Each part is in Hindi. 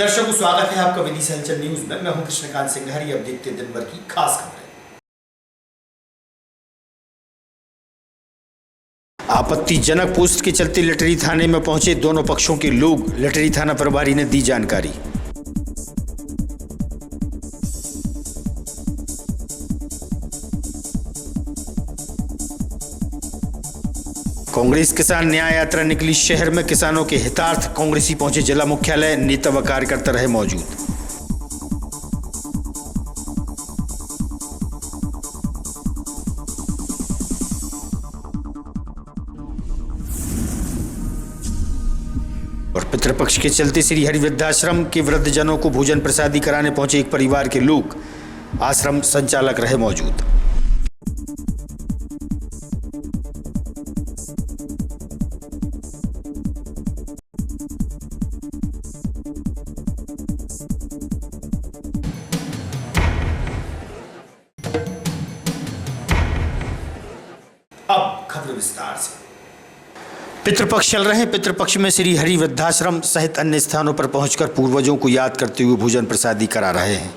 दर्शकों, स्वागत है आपका विदिशा हलचल न्यूज में। मैं हूं कृष्णकांत सिंघारी। अब देखते दिन भर की खास खबरें। आपत्तिजनक पोस्ट के चलते लटरी थाने में पहुंचे दोनों पक्षों के लोग। लटरी थाना प्रभारी ने दी जानकारी। कांग्रेस किसान न्याय यात्रा निकली शहर में। किसानों के हितार्थ कांग्रेसी पहुंचे जिला मुख्यालय। नेता व कार्यकर्ता रहे मौजूद। और पितृपक्ष के चलते श्री हरि वृद्धाश्रम के वृद्धजनों को भोजन प्रसादी कराने पहुंचे एक परिवार के लोग। आश्रम संचालक रहे मौजूद। अब खबर विस्तार से। पितृपक्ष चल रहे हैं। पितृपक्ष में श्री हरि वृद्धाश्रम सहित अन्य स्थानों पर पहुंचकर पूर्वजों को याद करते हुए भोजन प्रसादी करा रहे हैं।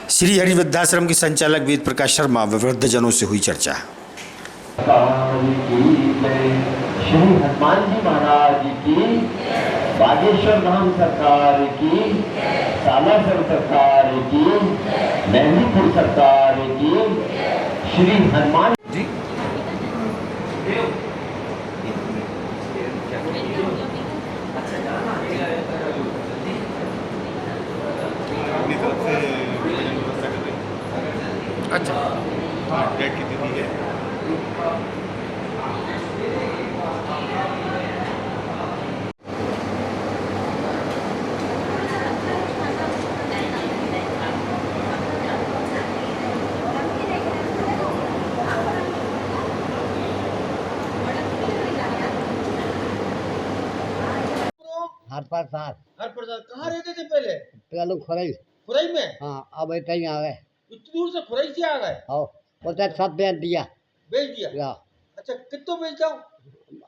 श्री हरि वृद्धाश्रम के संचालक वेद प्रकाश शर्मा व वृद्धजनों से हुई चर्चा। श्री हनुमान जी महाराज की, बागेश्वर धाम सरकार की, सालासर सरकार की, मेहंदीपुर सरकार की, श्री हनुमान जी अच्छा डेट की तिथि है। हर प्रसाद कहाँ रहते थे पहले? पहले खुरई खुरई में? हाँ, अब इतना ही आ गए। इतनी दूर से खुरई से आ गए? हाँ, बोलते सब बेच दिया। बेच दिया? या अच्छा, कितना बेच जाओ?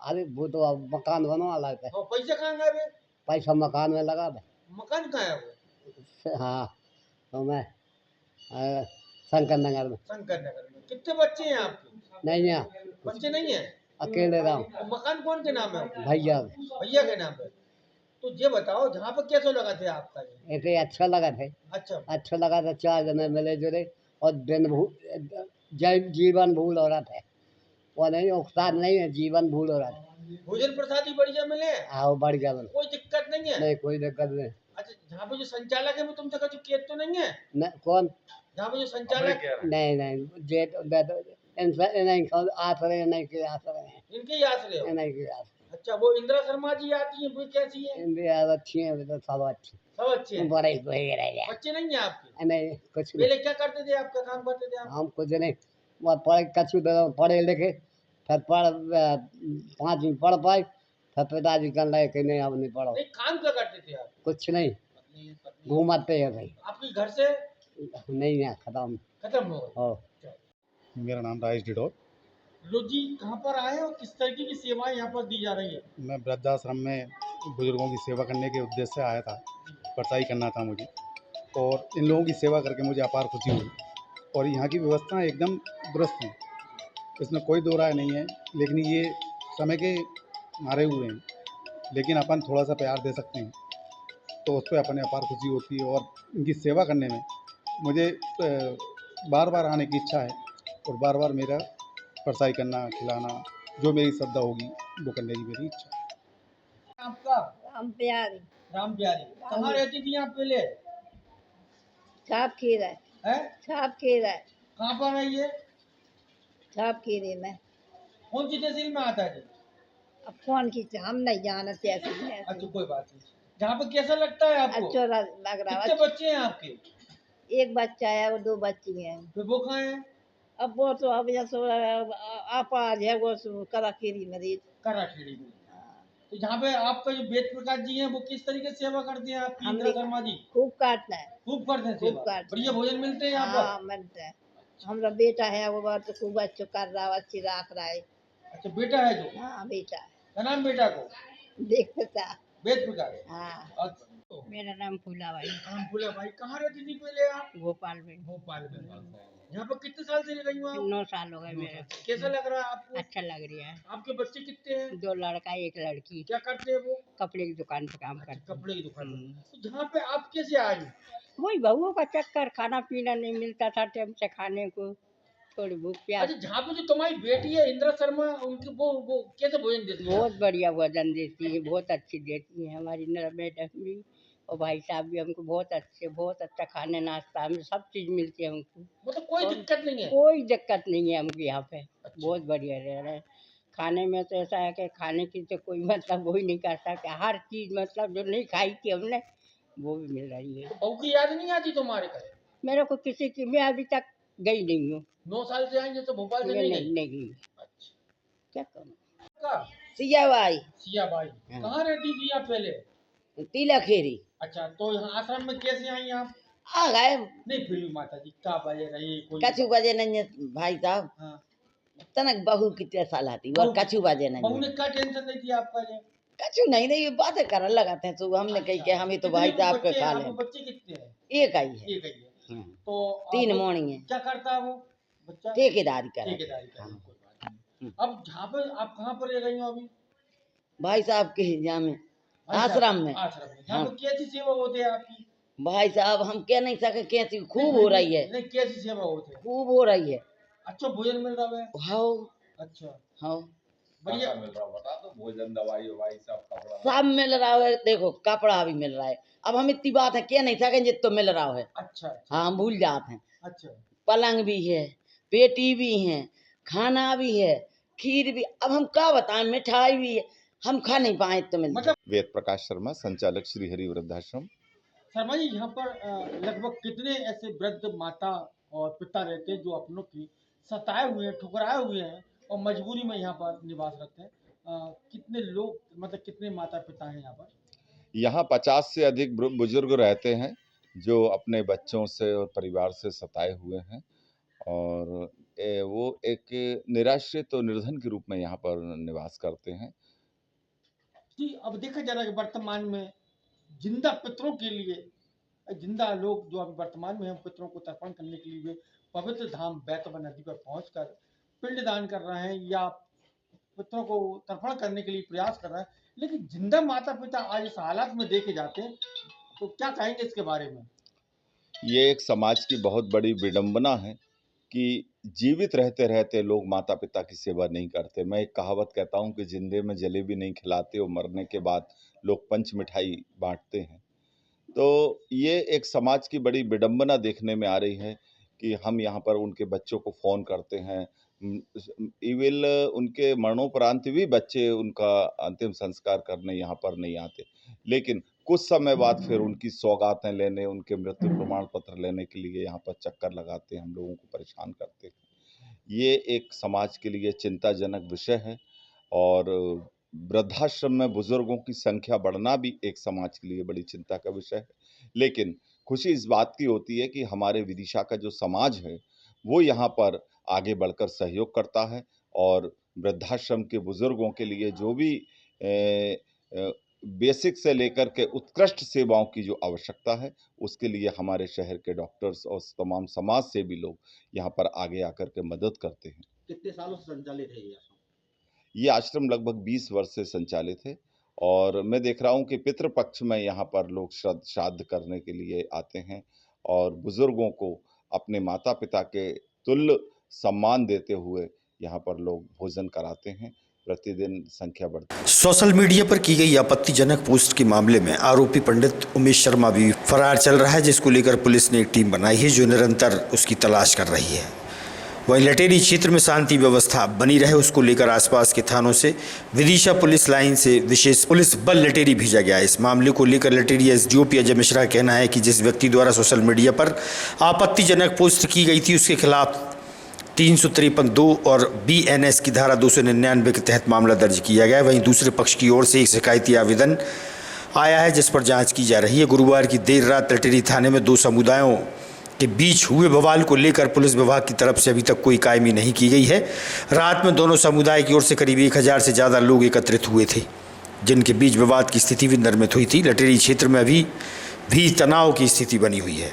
अरे वो तो अब मकान बनवा वाला है। और पैसे कहाँ गए बे? पैसा मकान में लगा दे। मकान कहाँ है वो? हाँ, तो मैं शंकर नगर में। शंकर नगर में। कितने बच्चे हैं आपके? नहीं है, बच्चे नहीं है? अकेले रहा हूँ। और मकान कौन के नाम है? भैया भैया के नाम है। तो ये बताओ, जहाँ पर कैसे लगा थे आपका ये? ऐसे अच्छा लगा थे। अच्छा लगा था। 4 जने मिले जुले और जीवन भूल हो रहा था। वो नहीं, उकसाद नहीं है, जीवन भूल हो रहा था। भोजन प्रसादी बढ़िया मिले? हाँ, बढ़िया बना। कोई दिक्कत नहीं है? नहीं, कोई दिक्कत नहीं। अच्छा, जहाँ पे जो संचालक है वो तुमसे कुछ केस तो नहीं है? कौन? जहाँ पे जो संचालक? नहीं, जेठ नहीं आश्रय नहीं के आश्रय हैं। इनके ही आश्रय हो? नहीं के आश्रय। अच्छा, वो इंदिरा शर्मा जी आती हैं, वो कैसी है? इंदिरा अच्छी है, तो सब अच्छी। सब अच्छे हैं? बड़े रह गया। बच्चे नहीं है आपके? नहीं, कुछ नहीं। पहले क्या करते थे? आपका काम करते थे आप? हम कुछ नहीं, वो पढ़े लिखे, फिर 5वीं पढ़ पाए, फिर पिताजी कहने लगे कि नहीं अब नहीं पढ़ो। नहीं, काम क्या करते थे आप? कुछ नहीं, घूमते हैं भाई। आपके घर से? नहीं है, खत्म हो गए। मेरा नाम राजेश डिडोर। लो जी, कहाँ पर आए और किस तरीके की सेवाएं यहाँ पर दी जा रही है? मैं वृद्धाश्रम में बुजुर्गों की सेवा करने के उद्देश्य से आया था। परसाई करना था मुझे, और इन लोगों की सेवा करके मुझे अपार खुशी हुई। और यहाँ की व्यवस्थाएं एकदम दुरुस्त हैं, इसमें कोई दो राय नहीं है। लेकिन ये समय के मारे हुए हैं, लेकिन अपन थोड़ा सा प्यार दे सकते हैं तो उस पर अपने अपार खुशी होती है। और इनकी सेवा करने में मुझे बार बार आने की इच्छा है, और बार बार मेरा परसाई करना, खिलाना, जो मेरी श्रद्धा होगी वो करने की मेरी इच्छा है। आपका? राम प्यारी। राम प्यारी। कहाँ रहती थी आप पहले? छाप खीर है। कहाँ पर है ये? छाप खीरे में। कौन सी तहसील में आता है? अब कौन की हम नहीं जानते ऐसे। अच्छा, कोई बात नहीं। जहाँ पर कैसा लगता है आपको? अच्छा लग रहा है। कितने बच्चे हैं आपके? एक बच्चा है और 2 बच्ची हैं। फिर वो कहाँ है? अब वो तो अब अपाज है, वो कराखेड़ी मरीज। कराखेड़ी में। तो जहाँ पे आपका जो वेद प्रकाश जी हैं, वो किस तरीके से सेवा करते हैं आपकी इंदिरा शर्मा जी? खूब काटता है। खूब करते हैं सेवा? बढ़िया भोजन मिलते हैं यहाँ पर? हाँ, मिलता है। हमारा बेटा है, वो बात तो खूब अच्छा कर रहा है, अच्छी रख रहा है। अच्छा, बेटा है जो? हाँ, बेटा है। क्या नाम बेटा को? देख सकता। वेद प्रकाश। हाँ। मेरा नाम फूलाबाई, हम फूला भाई, कहाँ रहती थी पहले आप? भोपाल में। भोपाल में। यहाँ पर कितने साल से रह रही हो आप? 9 साल हो गए मेरे। कैसा लग रहा है आपको? अच्छा लग रहा है। आपके बच्चे कितने हैं? 2 लड़का 1 लड़की। क्या करते हैं वो? कपड़े की दुकान पे काम करते हैं। कपड़े की दुकान में। तो जहाँ पे आप कैसे आई? वही बहुओं का चक्कर, खाना पीना नहीं मिलता था टाइम से खाने को, थोड़ी भूख प्यास। अच्छा, जहाँ पे जो तुम्हारी बेटी है इंदिरा शर्मा, उनकी वो कैसे भोजन देती है? बहुत बढ़िया भोजन देती है, बहुत अच्छी देती है हमारी मैडम भी, और भाई साहब भी हमको बहुत अच्छा खाने नाश्ता हमें सब चीज़ मिलती है हमको। मतलब कोई दिक्कत नहीं है? कोई दिक्कत नहीं है हमको यहाँ पे। बहुत बढ़िया रह रहे हैं। खाने में तो ऐसा है कि खाने की तो कोई मतलब वो ही नहीं कर सकता, हर चीज़ मतलब जो नहीं खाई थी हमने वो भी मिल रही है। तो बहू की याद नहीं आती तुम्हारे घर? मेरे को किसी की, मैं अभी तक गई नहीं हूँ। 9 साल से आई है तो भोपाल से मैं नहीं गई? नहीं गई। अच्छा। क्या करूँ? का? सिया भाई सिया भाई, कहाँ रहती थी आप पहले? तिला खेरी अच्छा, तो यहाँ आश्रम में कैसे आई आप? आ गए। नहीं फिर भी माता जी क्या बजे रही कोई? कछु बजे नहीं है भाई साहब, हाँ। तनक बहू कितने साल आती और कछु बजे नहीं बहू है। ने क्या टेंशन नहीं थी आपका ये? कछु नहीं नहीं बातें करने लगाते हैं सुबह हमने कही के हमें तो भाई साहब के खा ले। बच्चे कितने हैं? एक आई है। एक ही है। हाँ। तो 3 मोनी है। क्या करता है वो बच्चा? ठेकेदारी कर ठेकेदारी का। कोई बात नहीं। अब जहाँ पर आप कहाँ पर रह रही हो अभी? भाई साहब के हिजा में आश्रम में। आश्रम में। यहाँ पर कैसी सेवा होती है आपकी? भाई साहब हम कह नहीं सके कैसी खूब हो रही है, नहीं कैसी सेवा होती है? खूब हो रही है। अच्छा भोजन मिल रहा है? हाँ अच्छा हाँ बढ़िया मिल रहा बता दो, भोजन दवाई ववाई सब कपड़ा सब मिल रहा है। देखो कपड़ा भी मिल रहा है। अब हम इतनी बात है कह नहीं सके जित तो मिल रहा है। अच्छा हाँ हम भूल जाते हैं। अच्छा पलंग भी है, पेटी भी है, खाना भी है, खीर भी, अब हम क्या बताएं, मिठाई भी है, हम खा नहीं पाए तो मिल मतलब वेद प्रकाश शर्मा, संचालक श्री हरि वृद्धाश्रम। शर्मा जी, यहाँ पर लगभग कितने ऐसे वृद्ध माता और पिता रहते हैं जो अपनों की सताए हुए हैं, ठुकराए हुए हैं और मजबूरी में यहाँ पर निवास रखते हैं? कितने लोग, मतलब कितने माता पिता हैं यहाँ पर? यहाँ 50 से अधिक बुजुर्ग रहते हैं जो अपने बच्चों से और परिवार से सताए हुए हैं और वो एक निराश्रित और निर्धन के रूप में यहाँ पर निवास करते हैं। जी, अब देखा जा रहा है कि वर्तमान में जिंदा पितरों के लिए, जिंदा लोग जो अभी वर्तमान में हम पितरों को तर्पण करने के लिए पवित्र धाम बैतवा नदी पर पहुंचकर पिंडदान कर रहे हैं या पितरों को तर्पण करने के लिए प्रयास कर रहे हैं, लेकिन जिंदा माता पिता आज इस हालात में देखे जाते हैं, तो क्या कहेंगे इसके बारे में? ये एक समाज की बहुत बड़ी विडंबना है कि जीवित रहते रहते लोग माता पिता की सेवा नहीं करते। मैं एक कहावत कहता हूँ कि जिंदे में जलेबी नहीं खिलाते और मरने के बाद लोग पंच मिठाई बांटते हैं। तो ये एक समाज की बड़ी विडंबना देखने में आ रही है कि हम यहाँ पर उनके बच्चों को फ़ोन करते हैं, इविल उनके मरणोपरांत भी बच्चे उनका अंतिम संस्कार करने यहाँ पर नहीं आते, लेकिन कुछ समय बाद फिर उनकी सौगातें लेने, उनके मृत्यु प्रमाण पत्र लेने के लिए यहाँ पर चक्कर लगाते हैं, हम लोगों को परेशान करते हैं। ये एक समाज के लिए चिंताजनक विषय है और वृद्धाश्रम में बुजुर्गों की संख्या बढ़ना भी एक समाज के लिए बड़ी चिंता का विषय है। लेकिन खुशी इस बात की होती है कि हमारे विदिशा का जो समाज है वो यहाँ पर आगे बढ़कर सहयोग करता है और वृद्धाश्रम के बुजुर्गों के लिए जो भी बेसिक से लेकर के उत्कृष्ट सेवाओं की जो आवश्यकता है उसके लिए हमारे शहर के डॉक्टर्स और तमाम समाज से भी लोग यहाँ पर आगे आकर के मदद करते हैं। कितने सालों से संचालित है ये आश्रम लगभग 20 वर्ष से संचालित है और मैं देख रहा हूँ कि पितृपक्ष में यहाँ पर लोग श्राद्ध करने के लिए आते हैं और बुजुर्गों को अपने माता पिता के तुल्य सम्मान देते हुए यहाँ पर लोग भोजन कराते हैं। प्रतिदिन संख्या बढ़ती है। सोशल मीडिया पर की गई आपत्तिजनक पोस्ट के मामले में आरोपी पंडित उमेश शर्मा भी फरार चल रहा है, जिसको लेकर पुलिस ने एक टीम बनाई है जो निरंतर उसकी तलाश कर रही है। वहीं लटेरी क्षेत्र में शांति व्यवस्था बनी रहे उसको लेकर आसपास के थानों से विदिशा पुलिस लाइन से विशेष पुलिस बल लटेरी भेजा गया है। इस मामले को लेकर लटेरी एसडीओपी अजय मिश्रा का कहना है कि जिस व्यक्ति द्वारा सोशल मीडिया पर आपत्तिजनक पोस्ट की गई थी उसके खिलाफ 353(2) और BNS की धारा 299 के तहत मामला दर्ज किया गया है। वहीं दूसरे पक्ष की ओर से एक शिकायती आवेदन आया है जिस पर जांच की जा रही है। गुरुवार की देर रात लटेरी थाने में 2 समुदायों के बीच हुए बवाल को लेकर पुलिस विभाग की तरफ से अभी तक कोई कायमी नहीं की गई है। रात में दोनों समुदाय की ओर से करीब 1000 से ज़्यादा लोग एकत्रित हुए थे। जिनके बीच विवाद की स्थिति भी निर्मित हुई थी। लटेरी क्षेत्र में अभी भी तनाव की स्थिति बनी हुई है।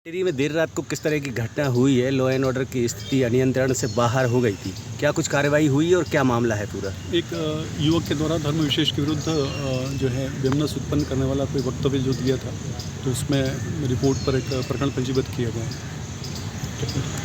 लटेरी में देर रात को किस तरह की घटना हुई है? लॉ एंड ऑर्डर की स्थिति अनियंत्रण से बाहर हो गई थी, क्या कुछ कार्रवाई हुई और क्या मामला है पूरा? एक युवक के द्वारा धर्म विशेष के विरुद्ध जो है बेमनस उत्पन्न करने वाला कोई वक्तव्य जो दिया था, तो उसमें रिपोर्ट पर एक प्रकरण पंजीबद्ध किया गया है।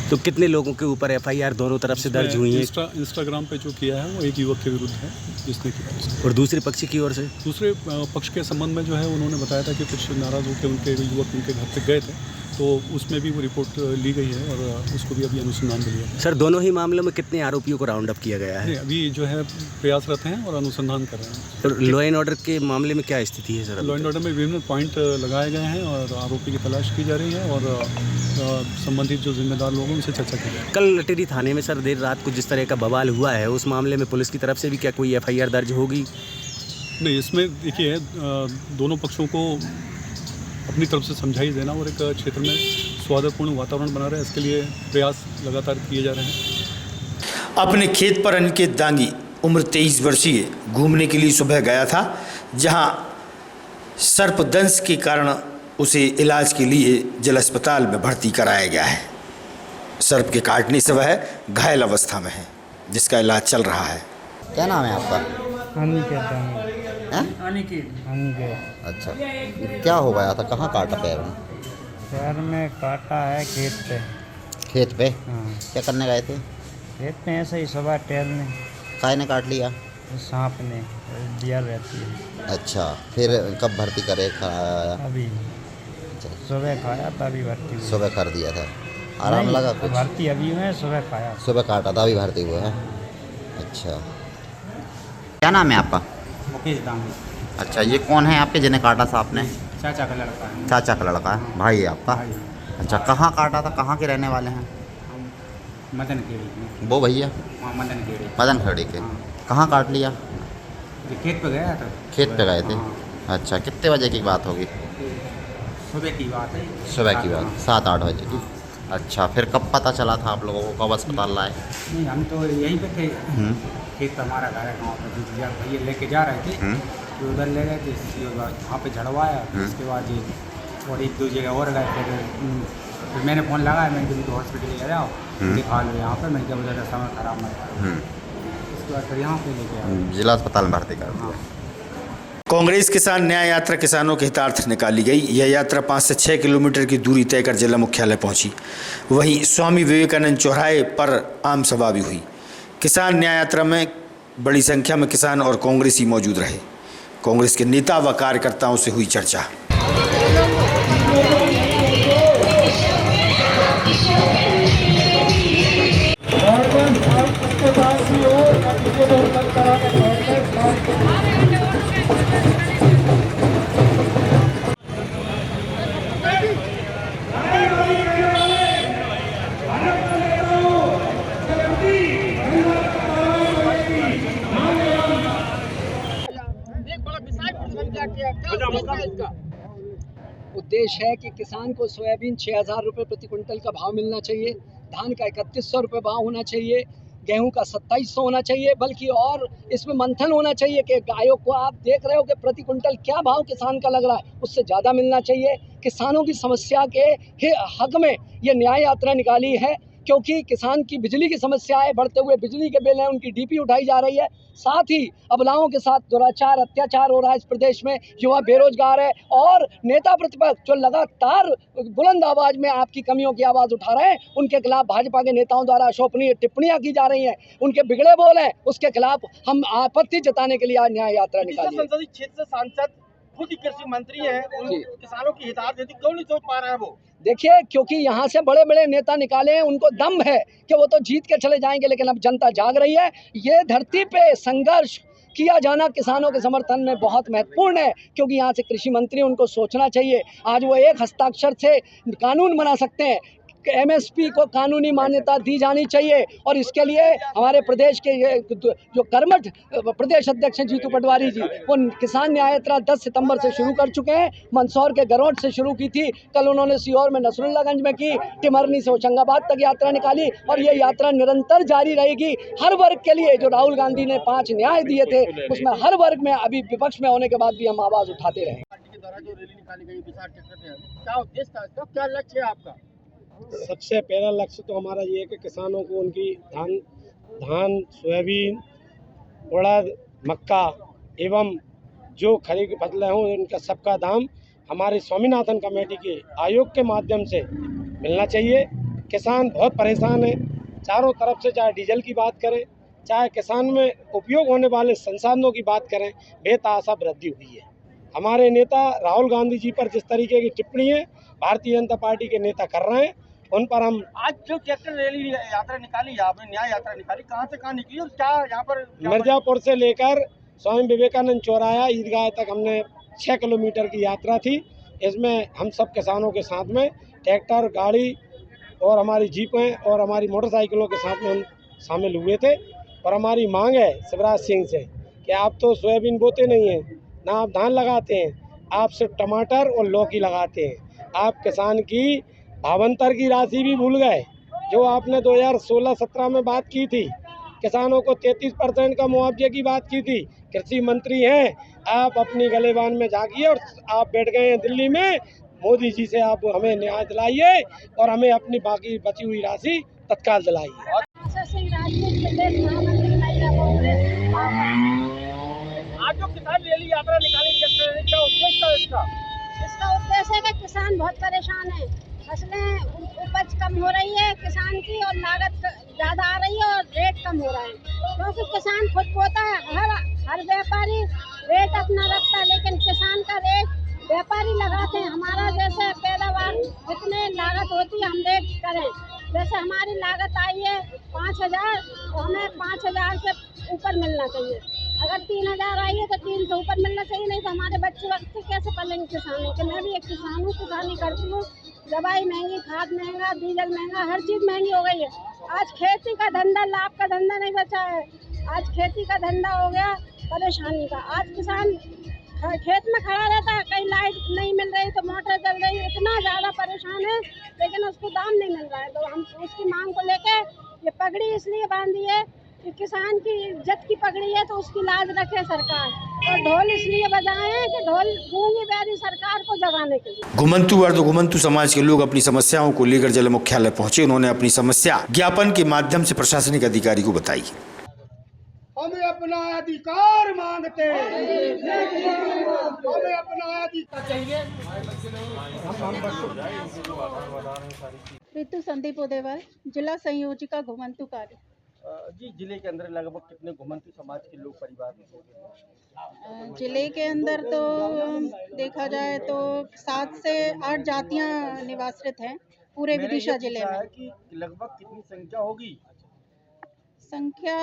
तो कितने लोगों के ऊपर एफआईआर दोनों तरफ से दर्ज हुई है? इंस्टाग्राम पे जो किया है वो एक युवक के विरुद्ध है जिसने किया। और दूसरे पक्ष की ओर से? दूसरे पक्ष के संबंध में जो है उन्होंने बताया था कि कुछ नाराज़ होकर उनके युवक उनके घर तक गए थे, तो उसमें भी वो रिपोर्ट ली गई है और उसको भी अभी अनुसंधान में लिया है। सर, दोनों ही मामलों में कितने आरोपियों को राउंड अप किया गया है? अभी जो है प्रयासरत हैं और अनुसंधान कर रहे हैं। तो लॉ एंड ऑर्डर के मामले में क्या स्थिति है सर? लॉ एंड ऑर्डर में विभिन्न पॉइंट लगाए गए हैं और आरोपी की तलाश की जा रही है और संबंधित जो जिम्मेदार लोग हैं उनसे चर्चा की जाए। कल लटेरी थाने में सर देर रात को जिस तरह का बवाल हुआ है, उस मामले में पुलिस की तरफ से भी क्या कोई एफआईआर दर्ज होगी? नहीं, इसमें देखिए दोनों पक्षों को अपनी तरफ से समझाई देना और एक क्षेत्र में सौहार्दपूर्ण वातावरण बना रहे, इसके लिए प्रयास लगातार किए जा रहे हैं। अपने खेत पर अनिकेत दांगी उम्र 23 वर्षीय घूमने के लिए सुबह गया था, जहां सर्पदंश के कारण उसे इलाज के लिए जिला अस्पताल में भर्ती कराया गया है। सर्प के काटने से वह घायल अवस्था में है, जिसका इलाज चल रहा है। क्या नाम है आपका? अनिकेत। अच्छा, क्या हो गया था? कहाँ काटा पैर में? पैर में काटा है खेत पे। खेत पे? हाँ। क्या करने गए थे? खेत में ऐसे ही सुबह टहलने। काय ने काट लिया? सांप ने, दिया रहती है। अच्छा, फिर कब भर्ती करे खाया? अभी अच्छा, सुबह खाया था, अभी भर्ती हुई। सुबह कर दिया था, आराम लगा कुछ? भर्ती अभी हुए, सुबह खाया। सुबह काटा था, अभी भर्ती हुआ है। अच्छा, क्या नाम है आपका? मुकेश दांगी। अच्छा, ये कौन है आपके जिन्हें काटा सांप ने? चाचा का लड़का है। चाचा का लड़का है, भाई है आपका? भाई। अच्छा, कहाँ काटा था? कहाँ के रहने वाले हैं? मदन खेड़ी में। वो भैया? हाँ, मदन खेड़ी। मदन खड़ी के। कहाँ काट लिया? खेत पे गया था। खेत पे गए थे? अच्छा, कितने बजे की बात होगी? सुबह की बात है। सुबह की बात, 7-8 बजे की। अच्छा, फिर कब पता चला था आप लोगों को, कब अस्पताल लाए? नहीं, हम तो यहीं पे थे। खेत हमारा घर है, गाँव पे भैया लेके जा रहे थे, तो उधर ले गए थे, वहाँ पे झड़वाया। उसके बाद ये और एक दो जगह और गए। फिर मैंने फ़ोन लगाया, मैंने कभी तो हॉस्पिटल ले जाओ, दिखा लो यहाँ पर। मैंने जब ज़्यादा समय खराब नहीं, उसके बाद फिर यहाँ पे लेके आया, जिला अस्पताल में भर्ती कर दिया। कांग्रेस किसान न्याय यात्रा किसानों के हितार्थ निकाली गई। यह यात्रा 5 से 6 किलोमीटर की दूरी तय कर जिला मुख्यालय पहुंची। वहीं स्वामी विवेकानंद चौराहे पर आम सभा भी हुई। किसान न्याय यात्रा में बड़ी संख्या में किसान और कांग्रेसी मौजूद रहे। कांग्रेस के नेता व कार्यकर्ताओं से हुई चर्चा। उद्देश्य है कि किसान को सोयाबीन 6,000 रुपये प्रति क्विंटल का भाव मिलना चाहिए, धान का 3100 रुपये भाव होना चाहिए, गेहूं का 2700 होना चाहिए। बल्कि और इसमें मंथन होना चाहिए कि गायों को आप देख रहे हो कि प्रति क्विंटल क्या भाव किसान का लग रहा है, उससे ज़्यादा मिलना चाहिए। किसानों की समस्या के हक में ये न्याय यात्रा निकाली है, क्योंकि किसान की बिजली की समस्या है, बढ़ते हुए बिजली के बिल हैं, उनकी डीपी उठाई जा रही है। साथ ही अबलाओं के साथ दुराचार अत्याचार हो रहा है इस प्रदेश में, युवा बेरोजगार है और नेता प्रतिपक्ष जो लगातार बुलंद आवाज में आपकी कमियों की आवाज़ उठा रहे हैं, उनके खिलाफ भाजपा के नेताओं द्वारा अशोभनीय टिप्पणियां की जा रही हैं, उनके बिगड़े बोल हैं, उसके खिलाफ हम आपत्ति जताने के लिए आज न्याय यात्रा निकाली। संसदीय क्षेत्र से सांसद खुद ही कृषि मंत्री हैं, किसानों की हितार्थ हेतु क्यों नहीं सोच पा रहा है वो? देखिए, क्योंकि यहाँ से बड़े बड़े नेता निकाले हैं, उनको दम है कि वो तो जीत के चले जाएंगे, लेकिन अब जनता जाग रही है। ये धरती पे संघर्ष किया जाना किसानों के समर्थन में बहुत महत्वपूर्ण है, क्योंकि यहाँ से कृषि मंत्री उनको सोचना चाहिए। आज वो एक हस्ताक्षर से कानून बना सकते हैं। MSP को कानूनी मान्यता दी जानी चाहिए। और इसके लिए हमारे प्रदेश के जो कर्मठ प्रदेश अध्यक्ष हैं जीतू पटवारी जी, वो किसान न्याय यात्रा 10 सितंबर से शुरू कर चुके हैं। मंदसौर के गरौट से शुरू की थी, कल उन्होंने सीहोर में नसरुल्लागंज में की, टिमरनी से होशंगाबाद तक यात्रा निकाली और ये यात्रा निरंतर जारी रहेगी। हर वर्ग के लिए जो राहुल गांधी ने 5 न्याय दिए थे, उसमें हर वर्ग में अभी विपक्ष में होने के बाद भी हम आवाज़ उठाते रहे। पार्टी के द्वारा जो रैली निकाली गई विशाल ट्रैक्टर से, क्या उद्देश्य था इसका, क्या लक्ष्य है आपका? सबसे पहला लक्ष्य तो हमारा ये है कि किसानों को उनकी धान, सोयाबीन, उड़द, मक्का एवं जो खरीफ की फसलें हों उनका सबका दाम हमारे स्वामीनाथन कमेटी के आयोग के माध्यम से मिलना चाहिए। किसान बहुत परेशान है चारों तरफ से, चाहे डीजल की बात करें, चाहे किसान में उपयोग होने वाले संसाधनों की बात करें, बेतहाशा वृद्धि हुई है। हमारे नेता राहुल गांधी जी पर जिस तरीके की टिप्पणी है भारतीय जनता पार्टी के नेता कर रहे हैं, उन पर हम आज जो ट्रैक्टर रैली यात्रा निकाली, आपने न्याय यात्रा निकाली, कहाँ से कहाँ निकली और क्या यहाँ पर मिर्जापुर से लेकर स्वामी विवेकानंद चौराहा ईदगाह तक हमने 6 किलोमीटर की यात्रा थी। इसमें हम सब किसानों के साथ में ट्रैक्टर, गाड़ी और हमारी जीपें और हमारी मोटरसाइकिलों के साथ में हम शामिल हुए थे। और हमारी मांग है शिवराज सिंह से कि आप तो सोयाबीन बोते नहीं हैं, ना आप धान लगाते हैं, आप सिर्फ टमाटर और लौकी लगाते हैं। आप किसान की भावांतर की राशि भी भूल गए जो आपने 2016-17 में बात की थी। किसानों को 33% का मुआवजे की बात की थी। कृषि मंत्री हैं, आप अपनी गलेबान में झाँकिए और आप बैठ गए हैं दिल्ली में। मोदी जी से आप हमें न्याय दिलाइए और हमें अपनी बाकी बची हुई राशि तत्काल दिलाइए। आज जो किसान रैली यात्रा निकाली, क्या उद्देश्य था इसका? इसका उद्देश्य है कि किसान बहुत परेशान है, फसलें उपज कम हो रही है किसान की और लागत ज़्यादा आ रही है और रेट कम हो रहा है, क्योंकि किसान खुद बोता है। हर व्यापारी रेट अपना रखता है, लेकिन किसान का रेट व्यापारी लगाते हैं। हमारा जैसे पैदावार जितने लागत होती है हम रेट करें, जैसे हमारी लागत आई है 5,000 तो हमें 5,000 से ऊपर मिलना चाहिए। अगर 3,000 आई है तो 3 से ऊपर मिलना चाहिए, नहीं तो हमारे बच्चे वक्त कैसे पलेंगे किसानों के। मैं भी एक किसान हूँ, किसानी करती हूँ। दवाई महंगी, खाद महंगा, डीजल महंगा, हर चीज़ महंगी हो गई है। आज खेती का धंधा, लाभ का धंधा नहीं बचा है। आज खेती का धंधा हो गया परेशानी का। आज किसान खेत में खड़ा रहता है, कहीं लाइट नहीं मिल रही तो मोटर चल रही है, इतना ज़्यादा परेशान है, लेकिन उसको दाम नहीं मिल रहा है। तो हम उसकी मांग को लेके ये पगड़ी इसलिए बांधी है कि किसान की इज्जत की पगड़ी है, तो उसकी लाज रखे सरकार। और ढोल इसलिए बजाए हैं कि ढोल गूंगी बैरी सरकार को जगाने के लिए। घुमंतु अर्ध घुमंतु समाज के लोग अपनी समस्याओं को लेकर जिला मुख्यालय पहुंचे। उन्होंने अपनी समस्या ज्ञापन के माध्यम से प्रशासनिक अधिकारी को बताई। हम अपना अधिकार मांगते हैं, हमें अपना अधिकार चाहिए। ऋतु संदीप उदेवर, जिला संयोजिका घुमंतु कार्य। जी, जिले के अंदर लगभग कितने घुमंतु समाज के लोग परिवार में? जिले के अंदर तो देखा जाए तो 7 से 8 जातियां निवासित हैं पूरे विदिशा जिले में। कि लगभग कितनी संख्या होगी? संख्या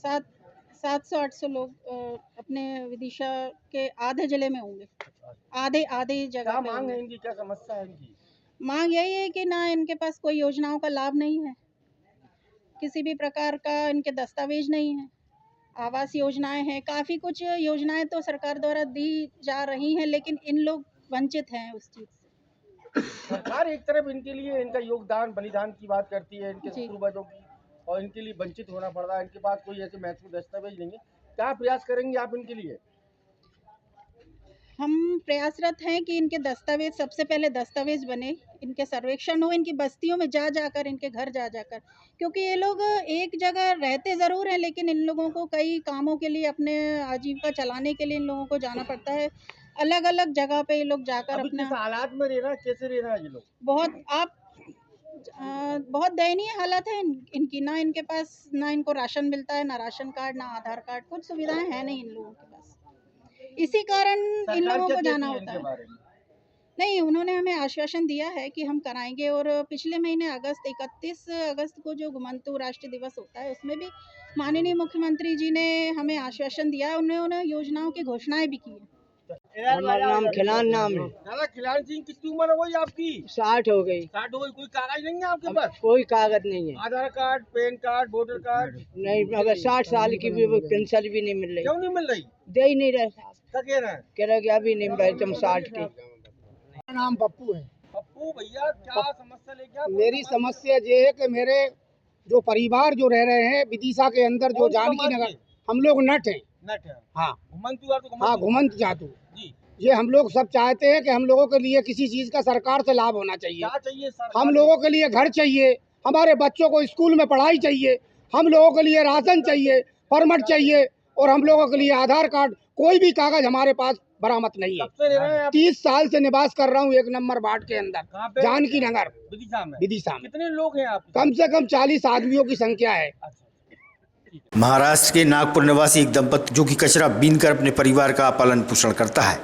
700-800 लोग अपने विदिशा के आधे जिले में होंगे। आधे जगह क्या मांग है इनकी, क्या समस्या है इनकी? मांग यही है कि ना इनके पास कोई योजनाओं का लाभ नहीं है, किसी भी प्रकार का इनके दस्तावेज नहीं है। आवास योजनाएं हैं, काफ़ी कुछ योजनाएं तो सरकार द्वारा दी जा रही हैं, लेकिन इन लोग वंचित हैं उस चीज़ से। सरकार एक तरफ इनके लिए इनका योगदान बलिदान की बात करती है, इनके पूर्वजों की, और इनके लिए वंचित होना पड़ रहा है। इनके पास कोई ऐसे महत्वपूर्ण दस्तावेज नहीं है। क्या प्रयास करेंगे आप इनके लिए? हम प्रयासरत हैं कि इनके दस्तावेज, सबसे पहले दस्तावेज बने, इनके सर्वेक्षण हो, इनकी बस्तियों में जा जाकर, इनके घर जा जाकर, क्योंकि ये लोग एक जगह रहते ज़रूर हैं, लेकिन इन लोगों को कई कामों के लिए, अपने आजीविका चलाने के लिए इन लोगों को जाना पड़ता है। अलग अलग जगह पे ये लोग जाकर अपना हालात में रहना, कैसे रहना है ये लोग? बहुत दयनीय हालत है इनकी। ना इनके पास, ना इनको राशन मिलता है, ना राशन कार्ड, ना आधार कार्ड, कुछ सुविधाएं हैं नहीं इन लोगों के पास। इसी कारण इन लोगों को जाना होता है। नहीं, उन्होंने हमें आश्वासन दिया है कि हम कराएंगे, और पिछले महीने 31 अगस्त को जो घुमंतु राष्ट्रीय दिवस होता है, उसमें भी माननीय मुख्यमंत्री जी ने हमें आश्वासन दिया। उन्होंने योजनाओं की घोषणाएं भी की है। हमारा नाम खिलान नाम है। दादा खिलान सिंह, कितनी उम्र हो गई आपकी? 60 हो गई। 60 हो गई। कोई कागज नहीं है आपके पास? कोई कागज नहीं है। Aadhaar card, PAN card, voter card? नहीं, अगर 60 साल की भी पेंशन भी नहीं मिल रही। क्यों नहीं मिल रही? दे ही नहीं रहे। क्या कह रहे हैं? कह रहे कि अभी नहीं मिल रही, तुम 60 की। मेरा नाम पप्पू है। पप्पू भैया, क्या समस्या लेके आप? मेरी समस्या ये है कि मेरे जो परिवार जो रह रहे हैं विदिशा के अंदर, जो जानकी नगर, हम लोग नट हैं। नट है। हाँ हाँ, घुमंत जातु। जी। ये हम लोग सब चाहते हैं कि हम लोगों के लिए किसी चीज का सरकार से लाभ होना चाहिए। क्या चाहिए सरकार? हम लोगों के लिए घर चाहिए, हमारे बच्चों को स्कूल में पढ़ाई चाहिए, हम लोगों के लिए राशन चाहिए, परमिट चाहिए, और हम लोगों के लिए आधार कार्ड, कोई भी कागज हमारे पास बरामद नहीं है। 30 साल से निवास कर रहा हूँ 1 नंबर वार्ड के अंदर, जानकी नगर, विदिशा में। कितने लोग हैं आप? कम से कम 40 आदमियों की संख्या है। महाराष्ट्र के नागपुर निवासी एक दंपति जो कि कचरा बीनकर अपने परिवार का पालन पोषण करता है,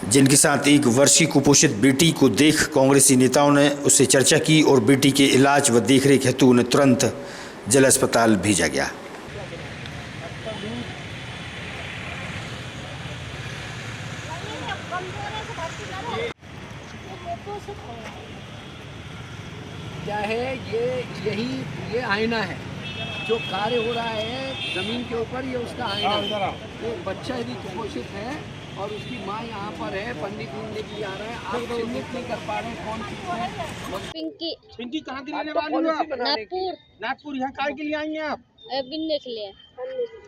जिनके साथ 1 वर्षीय कुपोषित बेटी को देख कांग्रेसी नेताओं ने उससे चर्चा की और बेटी के इलाज व देखरेख हेतु उन्हें तुरंत जिला अस्पताल भेजा गया। क्या है ये आईना है जो कार्य हो रहा है जमीन के ऊपर, ये उसका आईना है। तो बच्चा यदि कुपोषित है और उसकी माँ यहाँ पर है, पंडित ढूंढने के लिए आ रहा है, आप चिन्हित नहीं कर पा रहे हैं कौन किसका है। पिंकी कहाँ के रहने वाली हो आप? नागपुर। नागपुर। यहाँ काय के लिए आई हैं आप? बिनने के लिए।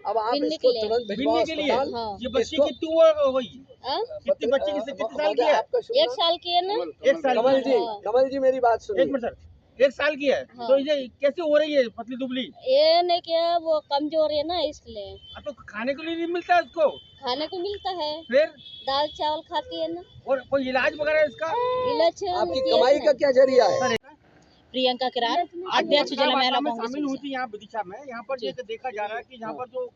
अब आप इसको तुरंत भिजवाओ बिनने के लिए? अस्पताल। ये बच्ची कितनी उम्र हो गई? कितनी बच्ची कितने साल की है? 1 साल की है ना। 1 साल की। कमल जी मेरी बात सुनिए। 1 मिनट सर, 1 साल की है। तो ये कैसे हो रही है पतली दुबली? ये नहीं क्या, वो कमजोर है ना इसलिए। तो खाने के लिए नहीं मिलता है उसको? खाने को मिलता है, फिर दाल चावल खाती है ना। और कोई इलाज वगैरह इसका? इलाज आपकी कमाई का क्या जरिया है? प्रियंका किरार, अध्यक्ष जिला महिला में कांग्रेस। शामिल हुई थी यहाँ विदिशा में। यहाँ पर ये देखा जा रहा है कि यहाँ पर जो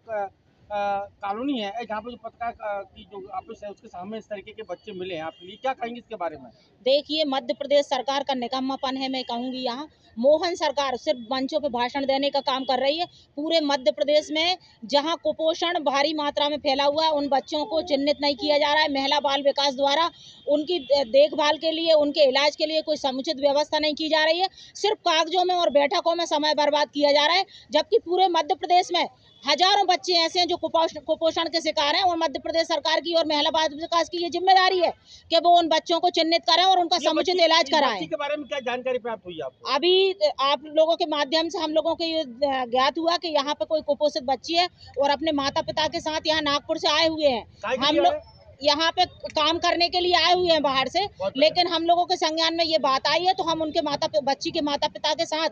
कॉलोनी है, जहाँ पर जो पत्रकार की जो ऑफिस है, उसके सामने इस तरीके के बच्चे मिले हैं आपके लिए, क्या कहेंगे इसके बारे में? देखिए, मध्य प्रदेश सरकार का निकम्मापन है, मैं कहूँगी। यहाँ मोहन सरकार सिर्फ मंचों पे भाषण देने का काम कर रही है। पूरे मध्य प्रदेश में जहाँ कुपोषण भारी मात्रा में फैला हुआ है, उन बच्चों को चिन्हित नहीं किया जा रहा है। महिला बाल विकास द्वारा उनकी देखभाल के लिए, उनके इलाज के लिए कोई समुचित व्यवस्था नहीं की जा रही है। सिर्फ कागजों में और बैठकों में समय बर्बाद किया जा रहा है, जबकि पूरे मध्य प्रदेश में हजारों बच्चे ऐसे हैं जो कुपोषण के शिकार हैं। और मध्य प्रदेश सरकार की और महिला बाल विकास की ये जिम्मेदारी है कि वो उन बच्चों को चिन्हित करें और उनका समुचित इलाज कराएं। के बारे में क्या जानकारी प्राप्त हुई आपको? अभी आप लोगों के माध्यम से हम लोगों को ये ज्ञात हुआ कि यहाँ पे कोई कुपोषित बच्ची है और अपने माता पिता के साथ यहाँ नागपुर से आए हुए हैं। हम लोग यहाँ पे काम करने के लिए आए हुए हैं बाहर से, लेकिन हम लोगों के संज्ञान में ये बात आई है, तो हम उनके बच्ची के माता पिता के साथ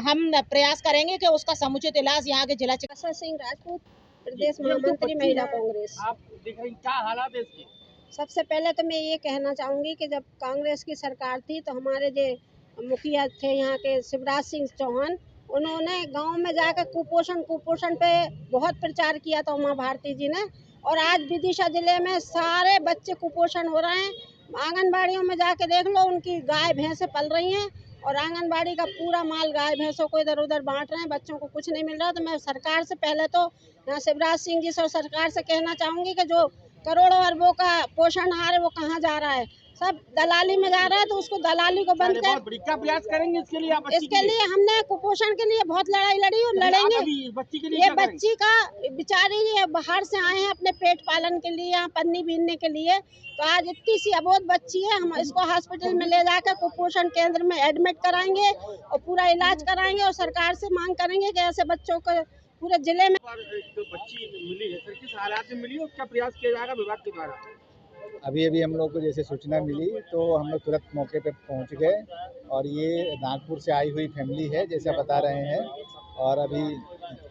हम प्रयास करेंगे कि उसका समुचित इलाज यहाँ के जिला आशा सिंह राजपूत, प्रदेश महामंत्री महिला कांग्रेस। आप देख रहे हैं क्या हालात है इसके? सबसे पहले तो मैं ये कहना चाहूँगी कि जब कांग्रेस की सरकार थी तो हमारे जो मुखिया थे यहाँ के शिवराज सिंह चौहान, उन्होंने गांव में जाकर कुपोषण पे बहुत प्रचार किया था उमा भारती जी ने। और आज विदिशा जिले में सारे बच्चे कुपोषण हो रहे हैं। आंगनबाड़ियों में जाके देख लो, उनकी गाय भैंसें पल रही हैं और आंगनबाड़ी का पूरा माल गाय भैंसों को इधर उधर बांट रहे हैं, बच्चों को कुछ नहीं मिल रहा। तो मैं सरकार से पहले तो यहाँ शिवराज सिंह जी से और सरकार से कहना चाहूँगी कि जो करोड़ों अरबों का पोषण आहार है वो कहाँ जा रहा है? सब दलाली में जा रहा है, तो उसको दलाली को बंद कर। क्या प्रयास करेंगे इसके लिए आप? इसके लिए हमने कुपोषण के लिए बहुत लड़ाई लड़ी और लड़ेंगे। बच्ची के लिए ये बच्ची का बेचारी ये बाहर से आए हैं अपने पेट पालन के लिए, यहाँ पन्नी बीनने के लिए। तो आज इतनी सी अबोध बच्ची है, हम इसको हॉस्पिटल में ले जाकर कुपोषण केंद्र में एडमिट कराएंगे और पूरा इलाज कराएंगे और सरकार से मांग करेंगे कि ऐसे बच्चों को पूरे जिले में। जो बच्ची मिली है सर, किस हालात में मिली और क्या प्रयास किया जाएगा विभाग के द्वारा? अभी हम लोग को जैसे सूचना मिली तो हम लोग तुरंत मौके पे पहुंच गए और ये नागपुर से आई हुई फैमिली है जैसा बता रहे हैं, और अभी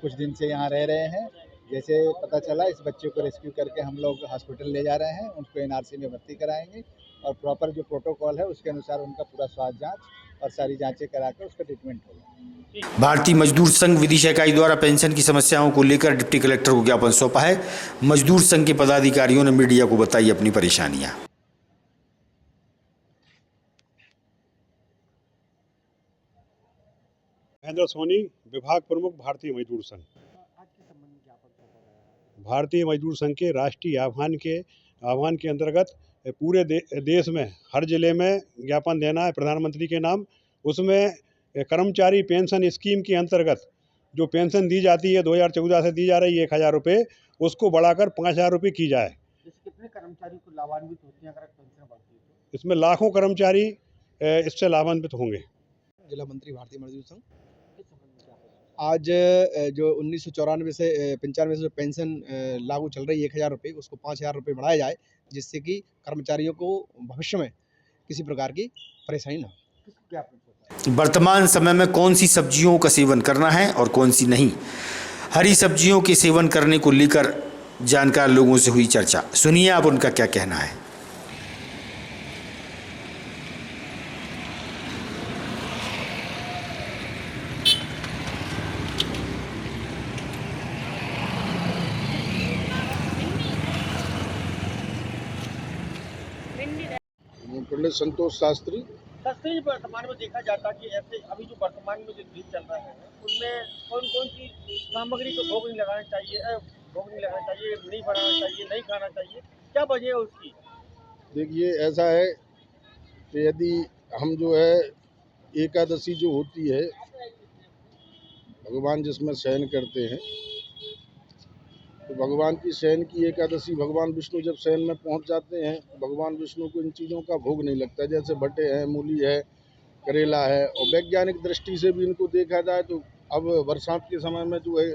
कुछ दिन से यहाँ रह रहे हैं। जैसे पता चला इस बच्चे को रेस्क्यू करके हम लोग हॉस्पिटल ले जा रहे हैं, उनको एनआरसी में भर्ती कराएंगे और प्रॉपर जो प्रोटोकॉल है उसके अनुसार उनका पूरा स्वास्थ्य जाँच और सारी जाँचें कराकर उसका ट्रीटमेंट होगा। भारतीय मजदूर संघ विदिशा इकाई द्वारा पेंशन की समस्याओं को लेकर डिप्टी कलेक्टर को ज्ञापन सौंपा है। मजदूर संघ के पदाधिकारियों ने मीडिया को बताई अपनी परेशानियां। महेंद्र सोनी, विभाग प्रमुख, भारतीय मजदूर संघ। भारतीय मजदूर संघ के राष्ट्रीय आह्वान के आह्वान के अंतर्गत पूरे देश में हर जिले में ज्ञापन देना है प्रधानमंत्री के नाम। उसमें कर्मचारी पेंशन स्कीम के अंतर्गत जो पेंशन दी जाती है 2014 से दी जा रही है 1,000 रुपये, उसको बढ़ाकर 5,000 रुपये की जाए। कितने कर्मचारी को लाभान्वित होते हैं अगर पेंशन बढ़ती है तो? इसमें लाखों कर्मचारी इससे लाभान्वित होंगे। जिला मंत्री भारतीय मजदूर संघ आज जो 1994 से 95 से जो पेंशन लागू चल रही है 1,000 रुपये, उसको 5,000 रुपये बढ़ाया जाए, जिससे कि कर्मचारियों को भविष्य में किसी प्रकार की परेशानी ना हो। वर्तमान समय में कौन सी सब्जियों का सेवन करना है और कौन सी नहीं, हरी सब्जियों के सेवन करने को लेकर जानकार लोगों से हुई चर्चा। सुनिए आप उनका क्या कहना है। पंडित संतोष शास्त्री। शास्त्री जी, वर्तमान में देखा जाता कि ऐसे अभी जो वर्तमान में जो दिन चल रहा है उनमें कौन कौन सी सामग्री को भोग नहीं लगाना चाहिए, नहीं बनाना चाहिए, नहीं खाना चाहिए, क्या वजह है उसकी? देखिए, ऐसा है कि यदि हम जो है एकादशी जो होती है, भगवान जिसमें शयन करते हैं, तो भगवान की शयन की एकादशी भगवान विष्णु जब शयन में पहुंच जाते हैं, भगवान विष्णु को इन चीज़ों का भोग नहीं लगता। जैसे भट्टे हैं, मूली है, करेला है, और वैज्ञानिक दृष्टि से भी इनको देखा जाए तो अब बरसात के समय में जो है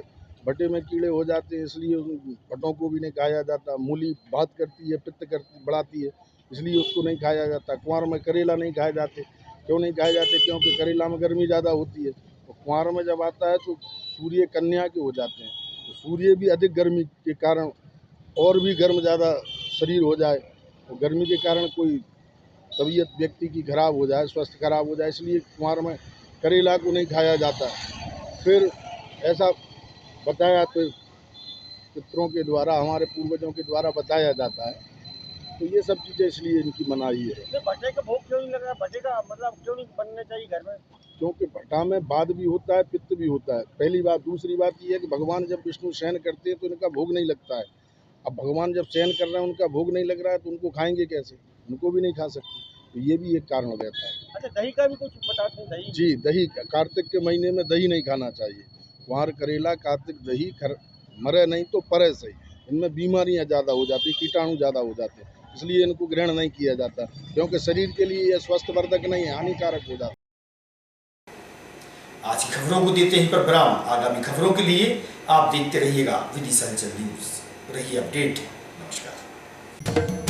भट्टे में कीड़े हो जाते हैं, इसलिए उन भट्टों को भी नहीं खाया जाता। मूली बात करती है, पित्त करती बढ़ाती है, इसलिए उसको नहीं खाया जाता। कुंवार में करेला नहीं खाए जाते। क्यों नहीं खाए जाते? क्योंकि करेला में गर्मी ज़्यादा होती है, और कुंवार में जब आता है तो सूर्य कन्या के हो जाते हैं, तो सूर्य भी अधिक गर्मी के कारण और भी गर्म ज़्यादा शरीर हो जाए, और गर्मी के कारण कोई तबीयत व्यक्ति की खराब हो जाए, स्वास्थ्य खराब हो जाए, इसलिए कुंवार में करेला को नहीं खाया जाता। फिर ऐसा बताया तो पितरों के द्वारा, हमारे पूर्वजों के द्वारा बताया जाता है, तो ये सब चीज़ें इसलिए इनकी मनाही है। भट्टे का भोग क्यों नहीं लग रहा? भट्टे का मतलब क्यों नहीं बनना चाहिए घर में? क्योंकि भट्टा में बाद भी होता है, पित्त भी होता है, पहली बात। दूसरी बात ये है कि भगवान जब विष्णु शयन करते हैं तो इनका भोग नहीं लगता है। अब भगवान जब शयन कर रहे हैं, उनका भोग नहीं लग रहा है, तो उनको खाएंगे कैसे? उनको भी नहीं खा सकते, तो ये भी एक कारण रहता है। अच्छा, दही का भी कुछ बताते हैं? दही जी, दही कार्तिक के महीने में दही नहीं खाना चाहिए। कुंवार, करेला, कार्तिक दही मरे नहीं तो परे सही। इनमें बीमारियां ज़्यादा हो जाती, कीटाणु ज़्यादा हो जाते हैं, इसलिए इनको ग्रहण नहीं किया जाता, क्योंकि शरीर के लिए यह स्वस्थवर्धक नहीं है, हानिकारक हो जाता है। आज की खबरों को देते हैं पर विराम। आगामी खबरों के लिए आप देखते रहिएगा विदिशा न्यूज़। रहिए अपडेट। नमस्कार।